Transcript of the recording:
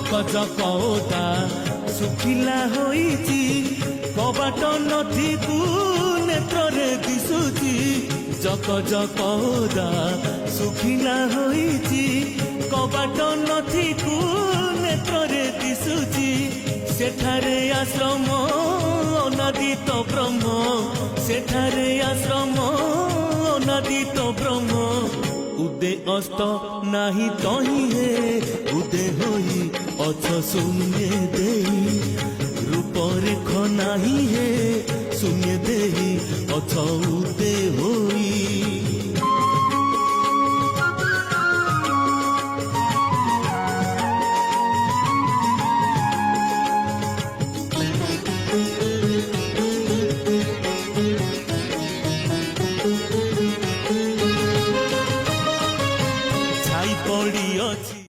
जक जक ओदा सुखिला होईची कबाट नथीकु नेत्रे दिशुची जक जक ओदा सुखिला होईची कबाट नथीकु नेत्रे दिशुची सेठारे आश्रम अनादित ब्रह्म सेठारे आश्रम अनादित ब्रह्म उदे अस्त नाही तही हे उदे होई अछ शून्य देई रूप रेख नाही हे शून्य